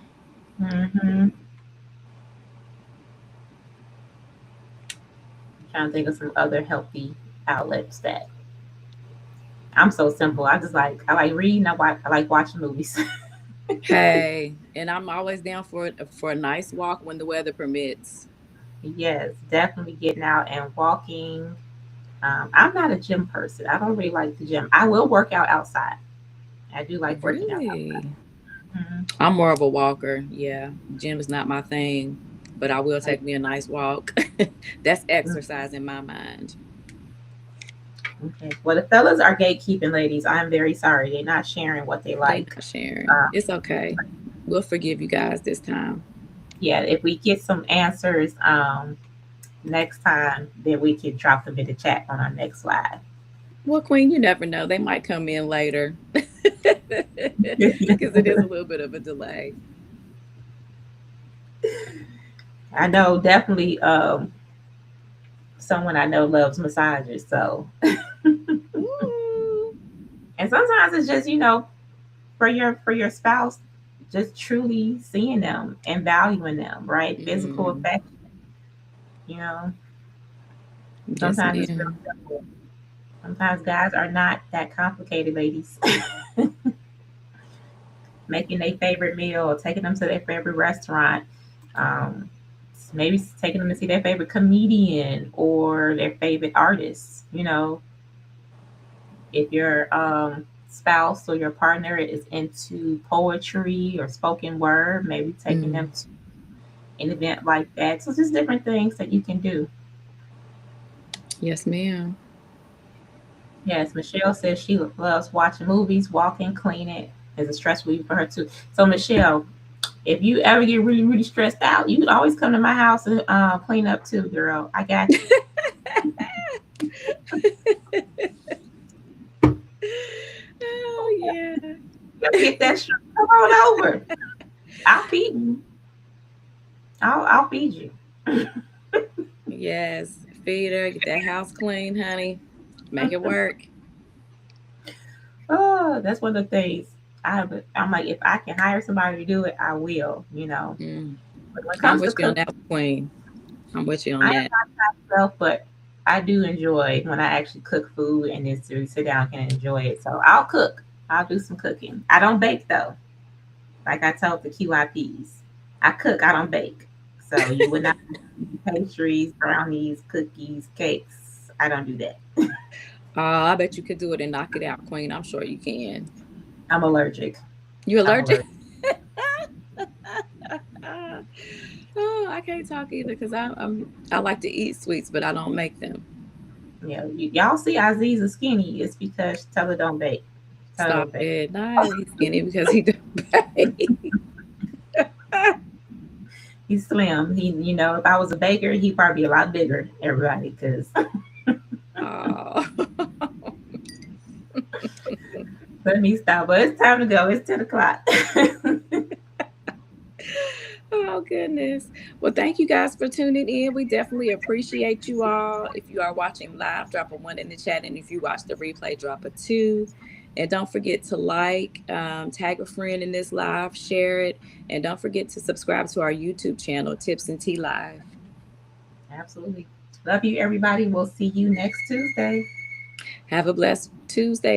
Hmm. Trying to think of some other healthy outlets that I'm so simple. I like reading. I like watching movies. Hey, and I'm always down for a nice walk when the weather permits. Yes, definitely getting out and walking. I'm not a gym person. I don't really like the gym. I will work out outside. I do like working out outside. Really? Hmm. I'm more of a walker. Yeah, gym is not my thing, but I will Like, take me a nice walk. That's exercise in my mind. okay. Well, the fellas are gatekeeping, ladies. I'm very sorry. They're not sharing what they They like. not sharing. Uh, It's okay. We'll forgive you guys this time. yeah, if we get some answers next time, then we can drop them in the chat on our next live. Well, Queen, you never know. They might come in later. Because it is a little bit of a delay. I know definitely someone I know loves massages. So Ooh. and sometimes it's just, for your spouse, just truly seeing them and valuing them, right? Physical Mm. affection, you know. Yes, Sometimes it's real ma'am. simple. Sometimes guys are not that complicated, ladies. Making their favorite meal or taking them to their favorite restaurant. Um, Maybe taking them to see their favorite comedian or their favorite artist. If your spouse or your partner is into poetry or spoken word, maybe taking Mm. them to an event like that. So just different things that you can do. Yes, ma'am. Yes, Michelle says she loves watching movies, walking, cleaning is a stress relief for her too. So Michelle, if you ever get really, really stressed out, you can always come to my house and clean up too, girl. I got you. Oh, yeah. You'll get that stress. Come on over. I'll feed you. I'll feed you. Yes. Feed her, get that house clean, honey. Make it work. Oh, that's one of the things I'm like, if I can hire somebody to do it, I will. Mm. But when it I'm comes to with you on cooking, that, Queen. I'm with you on I am that. not myself, but I do enjoy when I actually cook food and just to sit down and enjoy it. So I'll cook. I'll do some cooking. I don't bake though. Like I told the QIPs, I cook. I don't bake. So you would not see pastries, brownies, cookies, cakes. I don't do that. I bet you could do it and knock it out, Queen. I'm sure you can. I'm allergic. You I'm allergic? allergic. Oh, I can't talk either because I like to eat sweets, but I don't make them. Y'all see Aziz is skinny. It's because Teller don't bake. Teller Stop don't bake. it. Nah, he's skinny because he don't pay. He's slim. If I was a baker, he'd probably be a lot bigger. Everybody, because Oh. let me stop. But it's time to go. It's 10 o'clock. Oh, goodness. Well, thank you guys for tuning in. We definitely appreciate you all. If you are watching live, drop a 1 in the chat. And if you watch the replay, drop a 2. And don't forget to tag a friend in this live, share it. And don't forget to subscribe to our YouTube channel, Tips and Tea Live. Absolutely. Love you, everybody. We'll see you next Tuesday. Have a blessed Tuesday.